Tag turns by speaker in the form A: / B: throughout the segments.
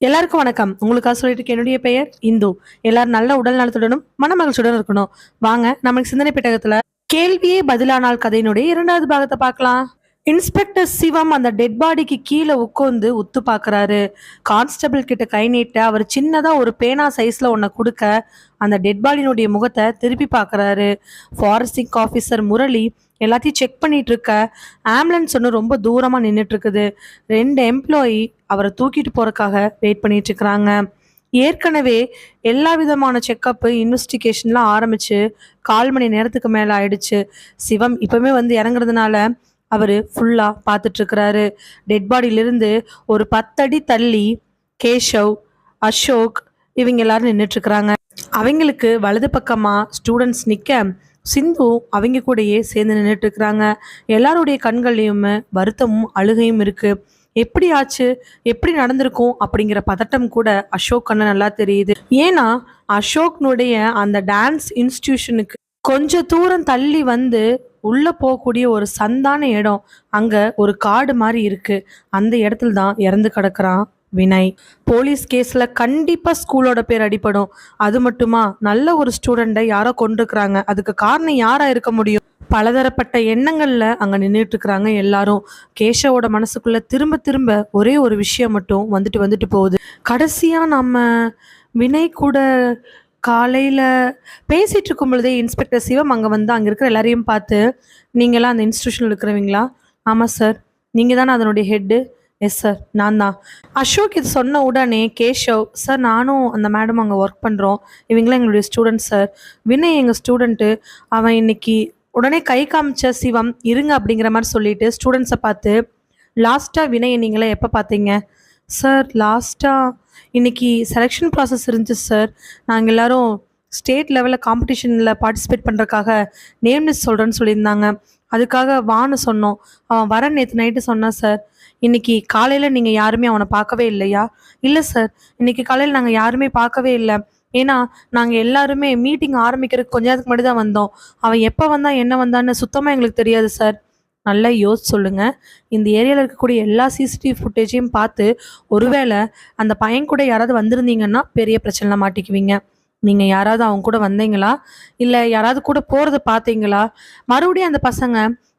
A: எல்லாருக்கும் வணக்கம். உங்களுக்காக சொல்லிட்டு இருக்க என்னுடைய பெயர் இந்து. எல்லாரும் நல்ல உடல் நலத்துடனும் மனமகிழ்ச்சியுடன் இருக்கணும். வாங்க நமக்கு சிந்தனை பெட்டகத்துல கேள்வியே பதிலானால் கதையினுடைய 2வது பாகத்தை பார்க்கலாம். இன்ஸ்பெக்டர் சிவம் அந்த டெட் பாடிக்கு கீழே உட்காந்து உத்து பார்க்கறாரு. கான்ஸ்டபிள் கிட்ட கை நீட்ட அவர் சின்னதா ஒரு பேனா சைஸ்ல ஒன்ன கொடுக்க அந்த டெட் பாடியினுடைய முகத்தை திருப்பி பார்க்கறாரு. ஃபாரஸ்டிக் ஆஃபீஸர் முரளி எல்லாத்தையும் செக் பண்ணிட்டு இருக்க ஆம்புலன்ஸ் ஒன்று ரொம்ப தூரமா நின்றுட்டு இருக்குது. 2 எம்ப்ளாயி அவரை தூக்கிட்டு போறதுக்காக வெயிட் பண்ணிட்டு இருக்கிறாங்க. ஏற்கனவே எல்லா விதமான செக்கப்பு இன்வெஸ்டிகேஷன்லாம் ஆரம்பிச்சு 1/4 மணி நேரத்துக்கு மேல ஆயிடுச்சு. சிவம் இப்பவுமே வந்து இறங்குறதுனால அவரு ஃபுல்லா பார்த்துட்டு இருக்கிறாரு. டெட் பாடியிலிருந்து ஒரு 10 அடி தள்ளி கேஷவ், அசோக் இவங்க எல்லாரும் நின்றுட்டு இருக்கிறாங்க. அவங்களுக்கு வலது பக்கமா ஸ்டூடெண்ட்ஸ் நிக்க சிந்து அவங்க கூடயே சேர்ந்து நின்றுட்டு இருக்கிறாங்க. எல்லாருடைய கண்கள்லையுமே வருத்தமும் அழுகையும் இருக்கு. எப்படி ஆச்சு, எப்படி நடந்திருக்கும் அப்படிங்கிற பதட்டம் கூட அசோக் கண்ணு நல்லா தெரியுது. ஏன்னா அசோக்னுடைய அந்த டான்ஸ் இன்ஸ்டிடியூஷனுக்கு கொஞ்ச தூரம் தள்ளி வந்து உள்ள போகக்கூடிய ஒரு சந்தான இடம், அங்க ஒரு காடு மாதிரி இருக்கு. அந்த இடத்துல தான் இறந்து கிடக்குறான் வினய். போலீஸ் கேஸ்ல கண்டிப்பா ஸ்கூலோட பேர் அடிபடும். அது மட்டுமா, நல்ல ஒரு ஸ்டூடெண்ட்டை யாரோ கொண்டிருக்கிறாங்க. அதுக்கு காரணம் யாரா இருக்க முடியும்? பலதரப்பட்ட எண்ணங்கள்ல அங்க நின்றுட்டு இருக்கிறாங்க எல்லாரும். கேஷவோட மனசுக்குள்ள திரும்ப திரும்ப ஒரே ஒரு விஷயம் மட்டும் வந்துட்டு வந்துட்டு போகுது. கடைசியா நம்ம வினய் கூட காலையில பேசிட்டு இருக்கும் பொழுதே இன்ஸ்பெக்டர் சிவம் அங்க வந்து அங்க இருக்கிற எல்லாரையும் பார்த்து, நீங்களாம் அந்த இன்ஸ்டிடியூஷன்ல இருக்கிறவங்களா? ஆமா சார். நீங்க தானே அதனுடைய ஹெட்டு? எஸ் சார், நான் தான். அசோக் இது சொன்ன உடனே கேஷவ், சார் நானும் அந்த மேடம் அங்கே ஒர்க் பண்ணுறோம். இவங்களாம் எங்களுடைய ஸ்டூடெண்ட் சார். வினய் எங்கள் ஸ்டூடெண்ட்டு. அவன் இன்னைக்கு உடனே கை காமிச்ச சிவம் இருங்க அப்படிங்கிற மாதிரி சொல்லிட்டு ஸ்டூடெண்ட்ஸை பார்த்து, லாஸ்ட்டாக வினயை நீங்களே எப்போ பார்த்தீங்க? சார் லாஸ்ட்டாக இன்னைக்கு செலெக்ஷன் ப்ராசஸ் இருந்துச்சு சார். நாங்கள் எல்லாரும் ஸ்டேட் லெவலில் காம்படிஷனில் பார்ட்டிசிபேட் பண்ணுறதுக்காக நேம் லிஸ்ட் சொல்கிறேன்னு சொல்லியிருந்தாங்க. அதுக்காக வான்னு சொன்னோம். அவன் வர நேற்று நைட்டு சொன்னான் சார். இன்னைக்கு காலையில் நீங்கள் யாருமே அவனை பார்க்கவே இல்லையா? இல்லை சார், இன்னைக்கு காலையில் நாங்கள் யாருமே பார்க்கவே இல்லை. ஏன்னா நாங்கள் எல்லாருமே மீட்டிங் ஆரம்பிக்கிறதுக்கு கொஞ்ச நேரத்துக்கு முன்னாடி தான் வந்தோம். அவன் எப்போ வந்தான் என்ன வந்தான்னு சுத்தமாக எங்களுக்கு தெரியாது சார். நல்லா யோசிச்சு சொல்லுங்க. இந்த ஏரியாவில் இருக்கக்கூடிய எல்லா சிசிடிவி ஃபுட்டேஜையும் பார்த்து ஒருவேளை அந்த பையன் கூட யாராவது வந்திருந்தீங்கன்னா பெரிய பிரச்சனை மாட்டிக்குவீங்க. நீங்கள் யாராவது அவங்க கூட வந்தீங்களா, இல்லை யாராவது கூட போகிறத பார்த்தீங்களா? மறுபடியும் அந்த பசங்க,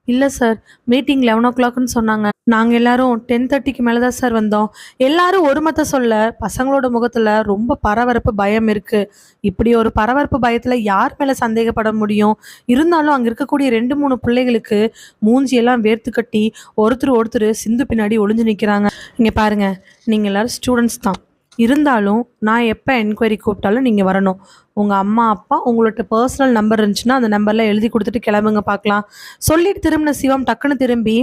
A: இல்லை சார் மீட்டிங் 11 o'clockன்னு சொன்னாங்க, நாங்கள் எல்லாரும் 10:30க்கு மேலே தான் சார் வந்தோம். எல்லாரும் ஒருமத்த சொல்ல பசங்களோட முகத்தில் ரொம்ப பரபரப்பு பயம் இருக்குது. இப்படி ஒரு பரபரப்பு பயத்தில் யார் மேலே சந்தேகப்பட முடியும்? இருந்தாலும் அங்கே இருக்கக்கூடிய 2-3 பிள்ளைகளுக்கு மூஞ்சியெல்லாம் வேர்த்து கட்டி ஒருத்தர் சிந்து பின்னாடி ஒளிஞ்சு நிற்கிறாங்க. இங்கே பாருங்க, நீங்கள் எல்லாரும் ஸ்டூடெண்ட்ஸ் தான். இருந்தாலும் நான் எப்போ என்கொயரி கூப்பிட்டாலும் நீங்கள் வரணும். உங்கள் அம்மா அப்பா உங்களோட பர்சனல் நம்பர் இருந்துச்சுன்னா அந்த நம்பரில் எழுதி கொடுத்துட்டு கிளம்புங்க பார்க்கலாம் சொல்லிட்டு திரும்பின சிவம் டக்குன்னு திரும்பி,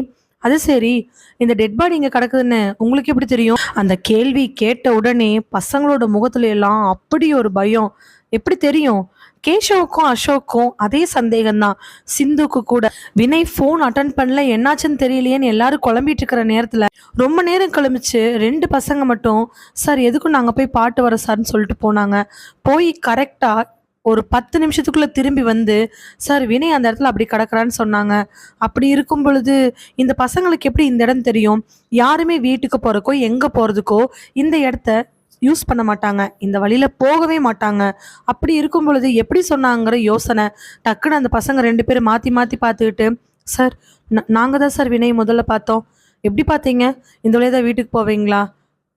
A: அது சரி, இந்த டெட் பாடி இங்கே கிடக்குதுன்னு உங்களுக்கு எப்படி தெரியும்? அந்த கேள்வி கேட்ட உடனே பசங்களோட முகத்துல எல்லாம் அப்படி ஒரு பயம். எப்படி தெரியும்? கேஷவுக்கும் அசோக்கும் அதே சந்தேகம்தான். சிந்துக்கு கூட. வினய் ஃபோன் அட்டன் பண்ணல, என்னாச்சுன்னு தெரியலையேன்னு எல்லாரும் குழம்பிட்டு இருக்கிற நேரத்தில் ரொம்ப நேரம் கிளம்பிச்சு 2 பசங்க மட்டும், சார் எதுக்கும் நாங்கள் போய் பாட்டு வர சார்னு சொல்லிட்டு போனாங்க. போய் கரெக்டாக ஒரு 10 நிமிஷத்துக்குள்ளே திரும்பி வந்து, சார் வினய் அந்த இடத்துல அப்படி கிடக்குறான்னு சொன்னாங்க. அப்படி இருக்கும் பொழுது இந்த பசங்களுக்கு எப்படி இந்த இடம் தெரியும்? யாருமே வீட்டுக்கு போகிறக்கோ எங்கே போகிறதுக்கோ இந்த இடத்த யூஸ் பண்ண மாட்டாங்க, இந்த வழியில் போகவே மாட்டாங்க. அப்படி இருக்கும் பொழுது எப்படி சொன்னாங்கிற யோசனை. டக்குன்னு அந்த பசங்க 2 பேரும் மாற்றி மாற்றி பார்த்துக்கிட்டு, சார் நாங்கள் தான் சார் வினய் முதல்ல பார்த்தோம். எப்படி பார்த்தீங்க? இந்த வழியாக தான் வீட்டுக்கு போவீங்களா?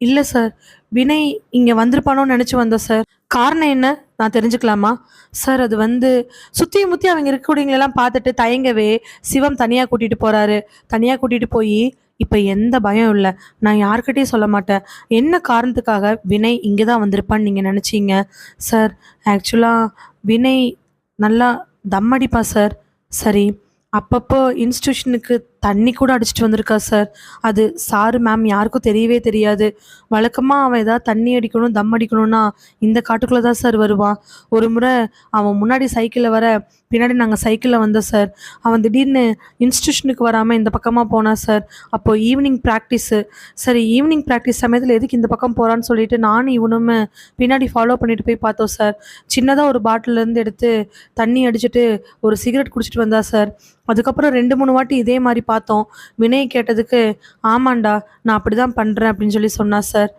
A: இல்லை சார், வினய் இங்கே வந்திருப்பானோன்னு நினச்சி வந்தோம் சார். காரணம் என்ன, நான் தெரிஞ்சுக்கலாமா? சார் அது வந்து சுற்றி முற்றி அவங்க இருக்கக்கூடியவங்களெல்லாம் பார்த்துட்டு தயங்கவே சிவம் தனியாக கூட்டிகிட்டு போகிறாரு. தனியாக கூட்டிகிட்டு போய், இப்போ எந்த பயம் இல்லை, நான் யார்கிட்டையும் சொல்ல மாட்டேன். என்ன காரணத்துக்காக வினய் இங்கே தான் வந்திருப்பான்னு நீங்கள் நினச்சிங்க? சார் ஆக்சுவலாக வினய் நல்லா தம் அடிப்பா சார். சரி, அப்பப்போ இன்ஸ்டியூஷனுக்கு தண்ணி கூட அடிச்சிட்டு வந்திருக்கா சார். அது சாரு மேம் யாருக்கும் தெரியவே தெரியாது. வழக்கமாக அவன் ஏதாவது தண்ணி அடிக்கணும் தம் அடிக்கணும்னா இந்த காட்டுக்குள்ளே தான் சார் வருவான். ஒரு முறை அவன் முன்னாடி சைக்கிளில் வர, பின்னாடி நாங்கள் சைக்கிளில் வந்தோம் சார். அவன் திடீர்னு இன்ஸ்டியூஷனுக்கு வராமல் இந்த பக்கமாக போனான் சார். அப்போது ஈவினிங் ப்ராக்டிஸு. சரி, ஈவினிங் ப்ராக்டிஸ் சமயத்தில் எதுக்கு இந்த பக்கம் போகிறான்னு சொல்லிட்டு நானும் இவனுமே பின்னாடி ஃபாலோ பண்ணிட்டு போய் பார்த்தோம் சார். சின்னதாக ஒரு பாட்டிலேருந்து எடுத்து தண்ணி அடிச்சுட்டு ஒரு சிகரெட் குடிச்சிட்டு வந்தா சார். அதுக்கப்புறம் 2-3 வாட்டி இதே மாதிரி பார்த்தோம். வினய் கேட்டதுக்கு, ஆமாண்டா நான் அப்படி தான் பண்ணுறேன் அப்படின்னு சொல்லி சொன்னா சார்.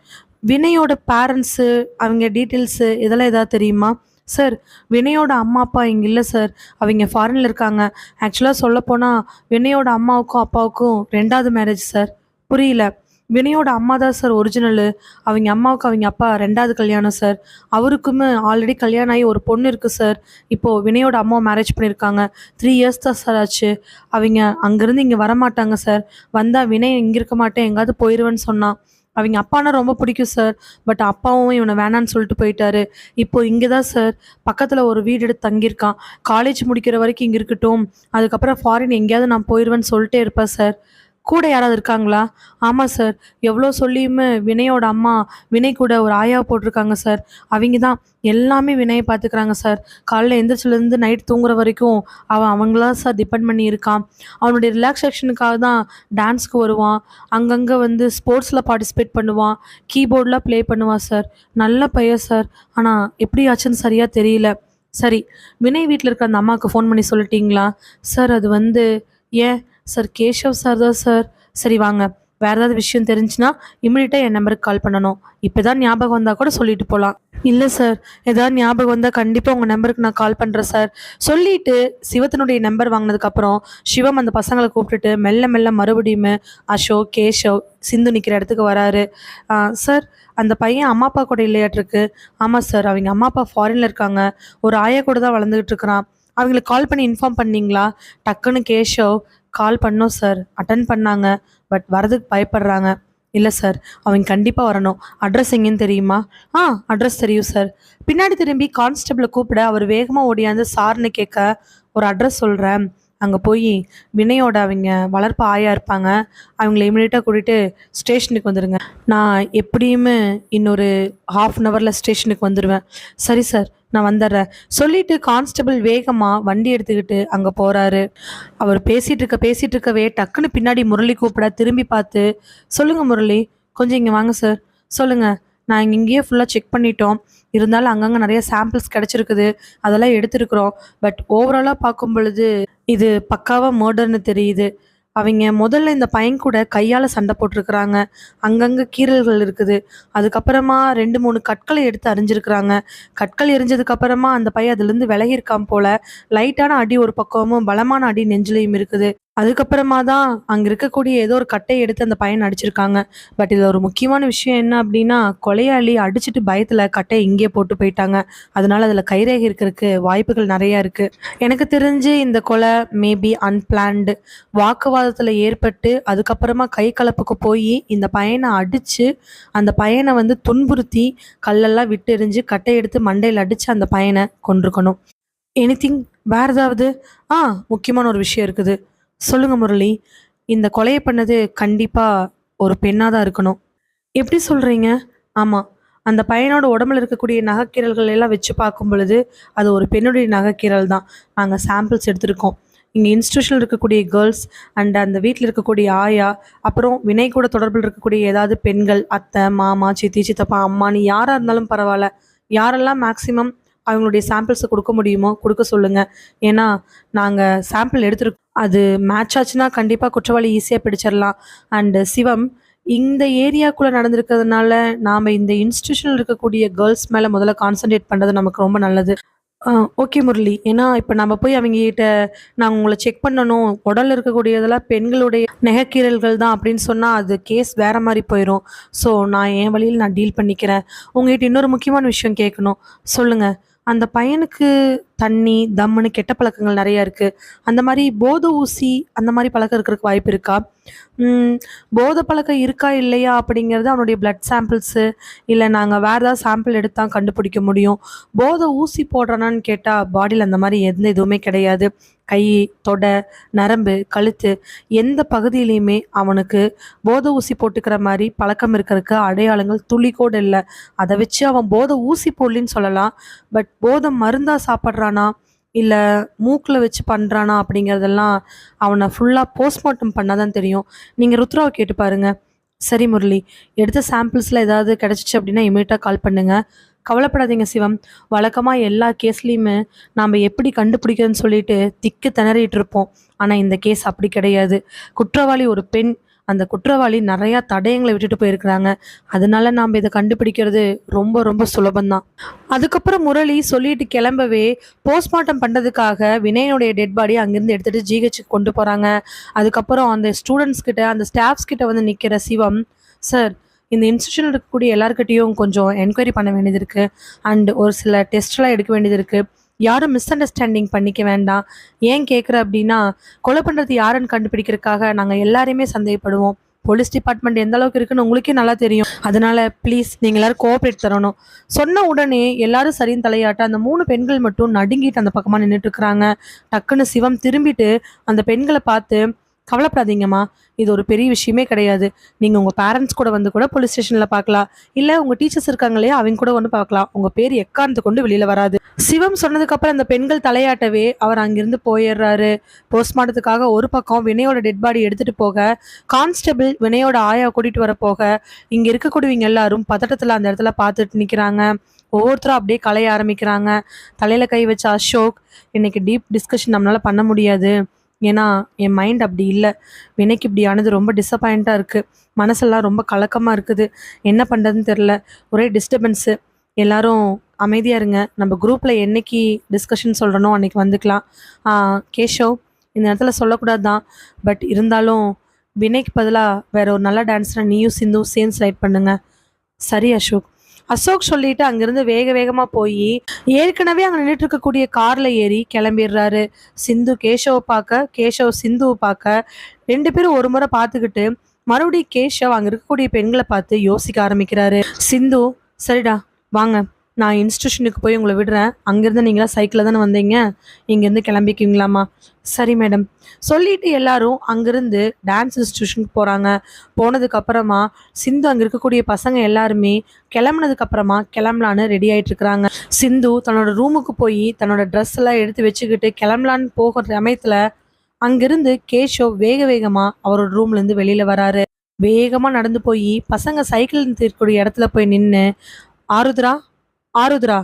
A: வினயோட பேரண்ட்ஸு, அவங்க டீட்டெயில்ஸு இதெல்லாம் ஏதாவது தெரியுமா? சார், வினயோட அம்மா, அப்பா இங்க இல்ல சார். அவைங்க ஃபாரின்ல இருக்காங்க. ஆக்சுவலா சொல்லப்போனா, வினயோட அம்மாவுக்கும், அப்பாவுக்கும் 2வது மேரேஜ் சார். புரியல. வினயோட அம்மா தான் சார் ஒரிஜினலு. அவைங்க அம்மாவுக்கு அவைங்க அப்பா 2வது கல்யாணம் சார். அவருக்குமே ஆல்ரெடி கல்யாணம் ஆகி ஒரு பொண்ணு இருக்கு சார். இப்போ வினயோட அம்மாவ மேரேஜ் பண்ணியிருக்காங்க. 3 இயர்ஸ் தான் சார் ஆச்சு. அவைங்க அங்கேருந்து இங்க வரமாட்டாங்க சார். வந்தா வினய் இங்க இருக்க மாட்டேன், எங்கேயாவது போயிருவேன்னு சொன்னான். அவைங்க அப்பான்னா ரொம்ப பிடிக்கும் சார். பட் அப்பாவும் இவன வேணான்னு சொல்லிட்டு போயிட்டாரு. இப்போ இங்க தான் சார் பக்கத்துல ஒரு வீடு எடுத்து தங்கியிருக்கான். காலேஜ் முடிக்கிற வரைக்கும் இங்க இருக்கட்டும். அதுக்கப்புறம் ஃபாரின் எங்கேயாவது நான் போயிருவேன்னு சொல்லிட்டே இருப்பேன் சார். கூட யாராவது இருக்காங்களா? ஆமா சார். எவ்வளோ சொல்லியுமே வினயோட அம்மா வினய் கூட ஒரு ஆயாவ போட்டிருக்காங்க சார். அவிங்க தான் எல்லாமே வினய பார்த்துக்கிறாங்க சார். காலைல எந்திரிச்சலேருந்து நைட் தூங்குற வரைக்கும் அவன் அவங்களா சார் டிபெண்ட் பண்ணி இருக்கான். அவனுடைய ரிலாக்ஸேஷனுக்காக தான் டான்ஸ்க்கு வருவான். அங்கங்கே வந்து ஸ்போர்ட்ஸில் பார்ட்டிசிபேட் பண்ணுவான். கீபோர்ட்லாம் ப்ளே பண்ணுவான் சார். நல்ல பையன் சார். ஆனால் எப்படி ஆச்சுன்னு சரியாக தெரியல. சரி, வினய் வீட்டில் இருக்க அந்த அம்மாவுக்கு ஃபோன் பண்ணி சொல்லிட்டீங்களா? சார் அது வந்து ஏன் சார் கேஷவ் சார் தான் சார். சரி வாங்க, வேற ஏதாவது விஷயம் தெரிஞ்சுன்னா இமிடியேட்டாக என் நம்பருக்கு கால் பண்ணணும். இப்போ தான் ஞாபகம் வந்தால் கூட சொல்லிட்டு போகலாம். இல்லை சார், ஏதாவது ஞாபகம் வந்தால் கண்டிப்பாக உங்கள் நம்பருக்கு நான் கால் பண்ணுறேன் சார். சொல்லிட்டு சிவத்தினுடைய நம்பர் வாங்கினதுக்கப்புறம் சிவம் அந்த பசங்களை கூப்பிட்டுட்டு மெல்ல மெல்ல மறுபடியும் அசோக், கேஷவ், சிந்து நிற்கிற இடத்துக்கு வராரு. சார், அந்த பையன் அம்மா அப்பா கூட இல்லையாட்டிருக்கு. ஆமாம் சார், அவங்க அம்மா அப்பா ஃபாரினில் இருக்காங்க. ஒரு ஆயா கூட தான் வளர்ந்துக்கிட்டு இருக்கிறான். அவங்களுக்கு கால் பண்ணி இன்ஃபார்ம் பண்ணீங்களா? டக்குன்னு கேஷவ் கால் பண்ணோம் சார். அட்டன் பண்ணாங்க. பட் வரதுக்கு பயப்படுறாங்க. இல்லை சார், அவங்க கண்டிப்பாக வரணும். அட்ரஸ் எங்கேன்னு தெரியுமா? அட்ரஸ் தெரியும் சார். பின்னாடி திரும்பி கான்ஸ்டபிளை கூப்பிட அவர் வேகமாக ஓடியாந்து சார்னு கேட்க, ஒரு அட்ரஸ் சொல்கிறேன், அங்கே போய் வினயோட அவங்க வளர்ப்பு ஆயா இருப்பாங்க. அவங்கள இமீடியட்டாக கூட்டிகிட்டு ஸ்டேஷனுக்கு வந்துடுங்க. நான் எப்படியுமே இன்னொரு 1/2 ஹவரில் ஸ்டேஷனுக்கு வந்துடுவேன். சரி சார், நான் வந்துடுறேன் சொல்லிட்டு கான்ஸ்டபிள் வேகமாக வண்டி எடுத்துக்கிட்டு அங்கே போகிறாரு. அவர் பேசிகிட்டு இருக்கவே டக்குன்னு பின்னாடி முரளி கூப்பிட திரும்பி பார்த்து, சொல்லுங்கள் முரளி, கொஞ்சம் இங்கே வாங்க சார். சொல்லுங்கள். நான் இங்கேயே ஃபுல்லாக செக் பண்ணிட்டோம். இருந்தாலும் அங்கங்கே நிறைய சாம்பிள்ஸ் கிடச்சிருக்குது. அதெல்லாம் எடுத்துருக்குறோம். பட் ஓவராலாக பார்க்கும் பொழுது இது பக்காவாக மர்டர்னு தெரியுது. அவங்க முதல்ல இந்த பையன் கூட கையால் சண்டை போட்டிருக்கிறாங்க. அங்கங்கே கீறல்கள் இருக்குது. அதுக்கப்புறமா 2-3 கற்களை எடுத்து அறிஞ்சிருக்கிறாங்க. கற்கள் எரிஞ்சதுக்கப்புறமா அந்த பையன் அதுலேருந்து விலகியிருக்கான் போல. லைட்டான அடி ஒரு பக்கமும் பலமான அடி நெஞ்சிலையும் இருக்குது. அதுக்கப்புறமா தான் அங்கே இருக்கக்கூடிய ஏதோ ஒரு கட்டையை எடுத்து அந்த பையனை அடிச்சிருக்காங்க. பட் இதில் ஒரு முக்கியமான விஷயம் என்ன அப்படின்னா, கொலையாளி அடிச்சுட்டு பயத்தில் கட்டையை இங்கேயே போட்டு போயிட்டாங்க. அதனால அதில் கைரேகை இருக்கிறதுக்கு வாய்ப்புகள் நிறையா இருக்குது. எனக்கு தெரிஞ்சு இந்த கொலை மேபி அன்பிளான்டு. வாக்குவாதத்தில் ஏற்பட்டு அதுக்கப்புறமா கை கலப்புக்கு போய் இந்த பையனை அடித்து அந்த பையனை வந்து துன்புறுத்தி கல்லெல்லாம் விட்டு எறிஞ்சு கட்டையை எடுத்து மண்டையில் அடித்து அந்த பையனை கொண்டிருக்கணும். எனிதிங் வேறு ஏதாவது? முக்கியமான ஒரு விஷயம் இருக்குது. சொல்லுங்க முரளி. இந்த கொலையை பண்ணது கண்டிப்பா ஒரு பெண்ணா தான் இருக்கணும். எப்படி சொல்றீங்க? ஆமா. அந்த பையனோட உடம்புல இருக்கக்கூடிய நகைக்கீறல்கள் எல்லாம் வச்சு பார்க்கும் பொழுது அது ஒரு பெண்ணுடைய நகைக்கீறல் தான். நாங்கள் சாம்பிள்ஸ் எடுத்திருக்கோம். இங்கே இன்ஸ்டியூஷனில் இருக்கக்கூடிய கேர்ள்ஸ் அண்ட் அந்த வீட்டில் இருக்கக்கூடிய ஆயா, அப்புறம் வினய் கூட தொடர்பில் இருக்கக்கூடிய ஏதாவது பெண்கள், அத்தை, மாமா, சித்தி, சித்தப்பா, அம்மானு யாராக இருந்தாலும் பரவாயில்ல. யாரெல்லாம் மேக்ஸிமம் அவங்களுடைய சாம்பிள்ஸை கொடுக்க முடியுமோ கொடுக்க சொல்லுங்கள். ஏன்னா நாங்கள் சாம்பிள் எடுத்துருக்கோம். அது மேட்ச் ஆச்சுன்னா கண்டிப்பாக குற்றவாளி ஈஸியாக பிடிச்சிடலாம். அண்டு சிவம், இந்த ஏரியாக்குள்ளே நடந்திருக்கிறதுனால நாம் இந்த இன்ஸ்டியூஷனில் இருக்கக்கூடிய கேர்ள்ஸ் மேலே முதல்ல கான்சன்ட்ரேட் பண்ணுறது நமக்கு ரொம்ப நல்லது. ஓகே முரளி. ஏன்னா இப்போ நம்ம போய் அவங்ககிட்ட நாங்கள் உங்களை செக் பண்ணணும், உடலில் இருக்கக்கூடியதெல்லாம் பெண்களுடைய நெகக்கீரல்கள் தான் அப்படின்னு சொன்னால் அது கேஸ் வேறு மாதிரி போயிடும். ஸோ நான் என் வழியில் நான் டீல் பண்ணிக்கிறேன். உங்ககிட்ட இன்னொரு முக்கியமான விஷயம் கேட்கணும். சொல்லுங்கள். அந்த பையனுக்கு தண்ணி, தம்முன்னு கெட்ட பழக்கங்கள் நிறையா இருக்குது. அந்த மாதிரி போதை ஊசி அந்த மாதிரி பழக்கம் இருக்கிறதுக்கு வாய்ப்பு இருக்கா? போதை பழக்கம் இருக்கா இல்லையா அப்படிங்கிறது அவனுடைய பிளட் சாம்பிள்ஸு இல்லை நாங்கள் வேறு ஏதாவது சாம்பிள் எடுத்து தான் கண்டுபிடிக்க முடியும். போதை ஊசி போடுறானான்னு கேட்டால் பாடியில் அந்த மாதிரி எந்த இதுவுமே கிடையாது. கை, தொடை, நரம்பு, கழுத்து எந்த பகுதியிலையுமே அவனுக்கு போதை ஊசி போட்டுக்கிற மாதிரி பழக்கம் இருக்கிறதுக்கு அடையாளங்கள் துளி கூட இல்லை. அதை வச்சு அவன் போதை ஊசி போடலின்னு சொல்லலாம். பட் போதை மருந்தாக சாப்பிட்றானா இல்லை மூக்கில் வச்சு பண்ணுறானா அப்படிங்கிறதெல்லாம் அவனை ஃபுல்லாக போஸ்ட்மார்ட்டம் பண்ணால் தான் தெரியும். நீங்கள் ருத்ராவை கேட்டு பாருங்கள். சரி முரளி, எடுத்த சாம்பிள்ஸில் ஏதாவது கிடச்சிச்சு அப்படின்னா இமீடியட்டாக கால் பண்ணுங்கள். கவலைப்படாதீங்க சிவம். வழக்கமாக எல்லா கேஸ்லேயுமே நாம் எப்படி கண்டுபிடிக்கிறதுன்னு சொல்லிட்டு திக்கு திணறிட்டு இருப்போம். ஆனால் இந்த கேஸ் அப்படி கிடையாது. குற்றவாளி ஒரு பெண். அந்த குற்றவாளி நிறையா தடயங்களை விட்டுட்டு போயிருக்கிறாங்க. அதனால நாம் இதை கண்டுபிடிக்கிறது ரொம்ப ரொம்ப சுலபந்தான். அதுக்கப்புறம் முரளி சொல்லிட்டு கிளம்பவே போஸ்ட்மார்ட்டம் பண்ணுறதுக்காக வினயனுடைய டெட் பாடி அங்கேருந்து எடுத்துகிட்டு ஜிஹெச்சுக்கு கொண்டு போகிறாங்க. அதுக்கப்புறம் அந்த ஸ்டூடெண்ட்ஸ் கிட்ட அந்த ஸ்டாஃப்ஸ் கிட்ட வந்து நிற்கிற சிவம், சார் இந்த இன்ஸ்டியூஷனில் இருக்கக்கூடிய எல்லாருக்கிட்டையும் கொஞ்சம் என்கொயரி பண்ண வேண்டியது இருக்குது, அண்ட் ஒரு சில டெஸ்ட்லாம் எடுக்க வேண்டியது இருக்குது. யாரும் மிஸ் அண்டர்ஸ்டாண்டிங் பண்ணிக்க வேண்டாம். ஏன் கேட்குற அப்படின்னா, கொலை பண்ணுறது யாருன்னு கண்டுபிடிக்கிறதுக்காக நாங்கள் எல்லாரையுமே சந்தேகப்படுவோம். போலீஸ் டிபார்ட்மெண்ட் எந்த அளவுக்கு இருக்குன்னு உங்களுக்கே நல்லா தெரியும். அதனால ப்ளீஸ் நீங்கள் எல்லாரும் கோஆப்ரேட் தரணும். சொன்ன உடனே எல்லாரும் சரின்னு தலையாட்ட அந்த 3 பெண்கள் மட்டும் நடுங்கிட்டு அந்த பக்கமாக நின்றுட்டு இருக்கிறாங்க. டக்குன்னு சிவம் திரும்பிட்டு அந்த பெண்களை பார்த்து, கவலைப்படாதீங்கம்மா, இது ஒரு பெரிய விஷயமே கிடையாது. நீங்கள் உங்கள் பேரண்ட்ஸ் கூட வந்து கூட போலீஸ் ஸ்டேஷனில் பார்க்கலாம், இல்லை உங்கள் டீச்சர்ஸ் இருக்காங்க இல்லையா அவங்க கூட வந்து பார்க்கலாம். உங்கள் பேர் எக்காரணத்தை கொண்டு வெளியில் வராது. சிவம் சொன்னதுக்கப்புறம் அந்த பெண்கள் தலையாட்டவே அவர் அங்கிருந்து போயிடுறாரு. போஸ்ட்மார்ட்டத்துக்காக ஒரு பக்கம் வினயோட டெட் பாடி எடுத்துகிட்டு போக, கான்ஸ்டபிள் வினயோட ஆயா கூட்டிகிட்டு வர போக, இங்கே இருக்கக்கூடியவங்க எல்லாரும் பதட்டத்தில் அந்த இடத்துல பார்த்துட்டு நிற்கிறாங்க. ஒவ்வொருத்தரும் அப்படியே கலைய ஆரம்பிக்கிறாங்க. தலையில் கை வச்ச அசோக், இன்னைக்கு டீப் டிஸ்கஷன் நம்மளால் பண்ண முடியாது, ஏன்னா என் மைண்ட் அப்படி இல்லை. வினைக்கு இப்படி ஆனது ரொம்ப டிசப்பாயிண்ட்டாக இருக்குது. மனசெல்லாம் ரொம்ப கலக்கமாக இருக்குது. என்ன பண்ணுறதுன்னு தெரில. ஒரே டிஸ்டர்பன்ஸு. எல்லாரும் அமைதியாக இருங்க. நம்ம குரூப்பில் என்னைக்கு டிஸ்கஷன் சொல்கிறனோ அன்றைக்கி வந்துக்கலாம். கேஷவ், இந்த இடத்துல சொல்லக்கூடாது தான், பட் இருந்தாலும் வினைக்கு பதிலாக வேற ஒரு நல்ல டான்ஸரை நீயும் சிந்தும் சேர்ந்து ஸ்லைட் பண்ணுங்க. சரி அசோக். அசோக் சொல்லிட்டு அங்கிருந்து வேக வேகமாக போய் ஏற்கனவே அங்கே நின்றுட்டு இருக்கக்கூடிய காரில் ஏறி கிளம்பிடுறாரு. சிந்து கேஷவை பார்க்க, கேஷவ் சிந்துவை பார்க்க, 2 பேரும் ஒரு முறை பார்த்துக்கிட்டு மறுபடியும் கேஷவ் அங்கே இருக்கக்கூடிய பெண்களை பார்த்து யோசிக்க ஆரம்பிக்கிறாரு. சிந்து, சரிடா வாங்க, நான் இன்ஸ்டியூஷனுக்கு போய் உங்களை விடுறேன். அங்கேருந்து நீங்களா சைக்கிளில் தானே வந்தீங்க, இங்கேருந்து கிளம்பிக்குவீங்களாம்மா? சரி மேடம். சொல்லிட்டு எல்லாரும் அங்கேருந்து டான்ஸ் இன்ஸ்டியூஷனுக்கு போகிறாங்க. போனதுக்கப்புறமா சிந்து அங்கே இருக்கக்கூடிய பசங்க எல்லாருமே கிளம்புனதுக்கப்புறமா கிளம்பலான்னு ரெடி ஆகிட்டு இருக்கிறாங்க. சிந்து தன்னோட ரூமுக்கு போய் தன்னோட ட்ரெஸ் எல்லாம் எடுத்து வச்சுக்கிட்டு கிளம்பலான்னு போகிற சமயத்தில் அங்கேருந்து கேஷவ் வேக வேகமாக அவரோட ரூம்லேருந்து வெளியில் வராரு. வேகமாக நடந்து போய் பசங்க சைக்கிள் இருக்கக்கூடிய இடத்துல போய் நின்று, ஆருத்ரா, ஆருத்ரா,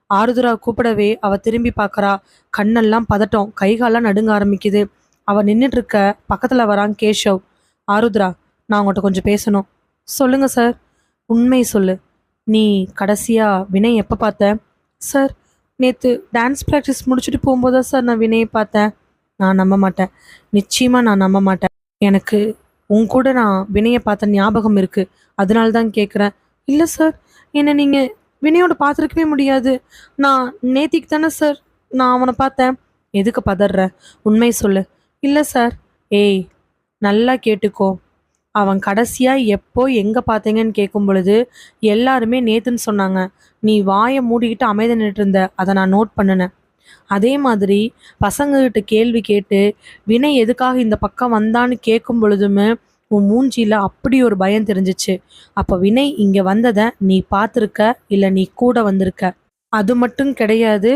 A: ஆருத்ரா கூப்பிடவே அவ திரும்பி பார்க்கறா. கண்ணெல்லாம் பதட்டம், கைகாலாம் நடுங்க ஆரம்பிக்குது. அவ நின்றுட்டு இருக்க பக்கத்துல வரான் கேஷவ். ஆருத்ரா, நான் உங்கள்கிட்ட கொஞ்சம் பேசணும். சொல்லுங்க சார். உண்மை சொல்லு, நீ கடைசியா வினய் எப்போ பார்த்த? சார், நேற்று டான்ஸ் ப்ராக்டிஸ் முடிச்சுட்டு போகும்போது சார் நான் வினயை பார்த்தேன். நான் நம்ப மாட்டேன், நிச்சயமா நான் நம்ப மாட்டேன். எனக்கு உன் கூட நான் வினயை பார்த்த ஞாபகம் இருக்கு, அதனால தான் கேட்குறேன். இல்லை சார், என்னை நீங்கள் வினயோட பார்த்துருக்கவே முடியாது. நான் நேத்திக்கு தானே சார் நான் அவனை பார்த்தேன். எதுக்கு பதற? உண்மை சொல்லு. இல்லை சார். ஏய், நல்லா கேட்டுக்கோ. அவன் கடைசியாக எப்போ எங்கே பார்த்தீங்கன்னு கேட்கும் பொழுது எல்லாருமே நேத்துன்னு சொன்னாங்க. நீ வாயை மூடிக்கிட்டு அமைதி நின்றுட்டு இருந்த, அதை நான் நோட் பண்ணினேன். அதே மாதிரி பசங்ககிட்ட கேள்வி கேட்டு வினய் எதுக்காக இந்த பக்கம் வந்தான்னு கேட்கும் பொழுதுமே உன் மூஞ்சியில் அப்படி ஒரு பயம் தெரிஞ்சிச்சு. அப்போ வினய் இங்கே வந்ததை நீ பார்த்துருக்க, இல்லை நீ கூட வந்திருக்க. அது மட்டும் கிடையாது,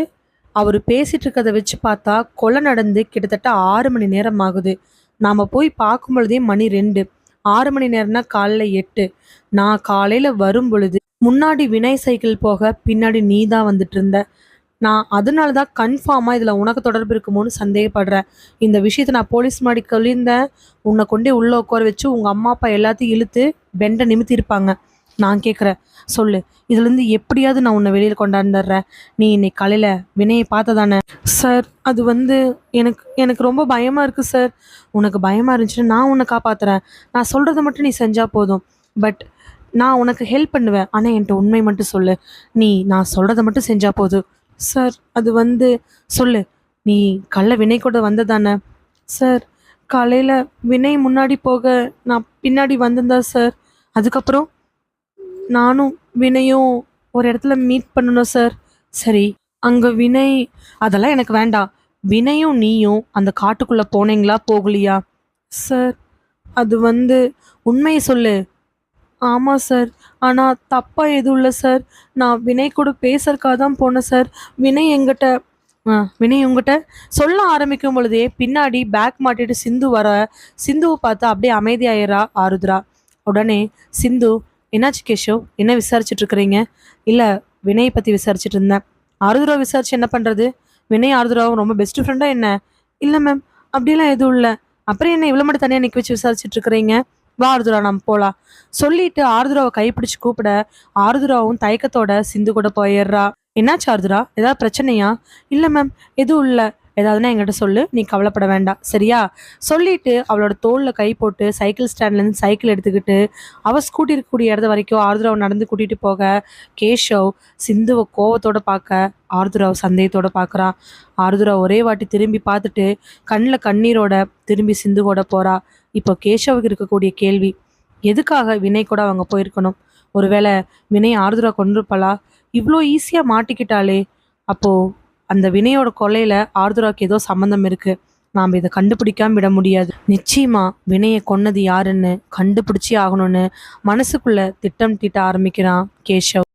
A: அவர் பேசிகிட்டு இருக்கிறத வச்சு பார்த்தா கொலை நடந்து கிட்டத்தட்ட 6 மணி நேரம் ஆகுது. நாம் போய் பார்க்கும் பொழுதே மணி 2. 6 மணி நேரம்னா காலைல 8. நான் காலையில் வரும் பொழுது முன்னாடி வினய் சைக்கிள் போக பின்னாடி நீ தான் வந்துட்டு இருந்த. நான் அதனால தான் கன்ஃபார்மாக இதில் உனக்கு தொடர்பு இருக்குமோன்னு சந்தேகப்படுறேன். இந்த விஷயத்தை நான் போலீஸ் மாடி சொல்லியிருந்தேன், உன்னை கொண்டே உள்ளே உட்கார வச்சு உங்கள் அம்மா அப்பா எல்லாத்தையும் இழுத்து பெண்டை நிமித்திருப்பாங்க. நான் கேட்குறேன், சொல்லு, இதுலேருந்து எப்படியாவது நான் உன்னை வெளியில் கொண்டாந்துடுறேன். நீ இன்னைக்கு காலையில் வினயை பார்த்ததானே? சார், அது வந்து எனக்கு ரொம்ப பயமாக இருக்குது சார். உனக்கு பயமாக இருந்துச்சுன்னா நான் உன்னை காப்பாற்றுறேன். நான் சொல்கிறத மட்டும் நீ செஞ்சால் போதும். பட் நான் உனக்கு ஹெல்ப் பண்ணுவேன், ஆனால் என்கிட்ட உண்மை மட்டும் சொல்லு. நான் சொல்கிறத மட்டும் செஞ்சால் போதும். சார், அது வந்து சொல்லு, நீ காலைல வினய் கூட வந்ததானே? சார், காலையில் வினய் முன்னாடி போக நான் பின்னாடி வந்திருந்தா சார். அதுக்கப்புறம் நானும் வினயும் ஒரு இடத்துல மீட் பண்ணணும் சார். சரி, அங்கே வினய், அதெல்லாம் எனக்கு வேண்டாம். வினயும் நீயும் அந்த காட்டுக்குள்ளே போனீங்களா போகலையா? சார், அது வந்து உண்மையை சொல்லு. ஆமாம் சார், ஆனால் தப்பாக எதுவும் இல்லை சார். நான் வினய் கூட பேசுறதுக்காக தான் போனேன் சார். வினய் எங்கிட்ட வினய் உங்ககிட்ட சொல்ல ஆரம்பிக்கும் பொழுதே பின்னாடி பேக் மாட்டிட்டு சிந்து வர, சிந்துவை பார்த்து அப்படியே அமைதியாயிரா ஆருத்ரா. உடனே சிந்து, என்னாச்சு கேஷவ், என்ன விசாரிச்சுட்டு இருக்கிறீங்க? இல்லை, வினயை பற்றி விசாரிச்சுட்டு இருந்தேன். ஆருத்ரா விசாரிச்சு என்ன பண்ணுறது? வினய் ஆருத்ராவும் ரொம்ப பெஸ்ட் ஃப்ரெண்டாக என்ன? இல்லை மேம், அப்படிலாம் எதுவும் இல்லை. அப்புறம் என்ன இவ்வளோ மட்டும் தனியாக நிற்க வச்சு விசாரிச்சுட்டு இருக்கிறீங்க? வா ஆருத்ரா நம்ம போலாம் சொல்லிட்டு ஆருத்ராவை கைப்பிடிச்சு கூப்பிட ஆருத்ராவும் தயக்கத்தோட சிந்து கூட போயிடுறா. என்னாச்சு ஆருத்ரா, ஏதாவது பிரச்சனையா? இல்ல மேம், எதுவும் இல்ல. ஏதாவதுன்னா என்கிட்ட சொல்லு, நீ கவலைப்பட வேண்டாம் சரியா? சொல்லிட்டு அவளோட தோல்ல கை போட்டு சைக்கிள் ஸ்டாண்ட்ல இருந்து சைக்கிள் எடுத்துக்கிட்டு அவ ஸ்கூட்டி இருக்கக்கூடிய இடத்து வரைக்கும் ஆருத்ராவை நடந்து கூட்டிட்டு போக கேஷவ் சிந்துவை கோவத்தோட பார்க்க ஆருத்ராவை சந்தேகத்தோட பார்க்கறான். ஆருத்ரா ஒரே வாட்டி திரும்பி பார்த்துட்டு கண்ணில் கண்ணீரோட திரும்பி சிந்துவோட போறா. இப்போ கேஷவுக்கு இருக்கக்கூடிய கேள்வி, எதுக்காக வினய் கூட அவங்க போயிருக்கணும்? ஒருவேளை வினய் ஆருத்ரா கொண்டிருப்பாளா? இவ்வளோ ஈஸியா மாட்டிக்கிட்டாளே, அப்போ அந்த வினயோட கொலையில ஆருத்ராவுக்கு ஏதோ சம்மந்தம் இருக்கு. நாம் இதை கண்டுபிடிக்காம விட முடியாது. நிச்சயமா வினயை கொன்னது யாருன்னு கண்டுபிடிச்சே ஆகணும்னு மனசுக்குள்ள திட்டம் தீட்ட ஆரம்பிக்கிறான் கேஷவ்.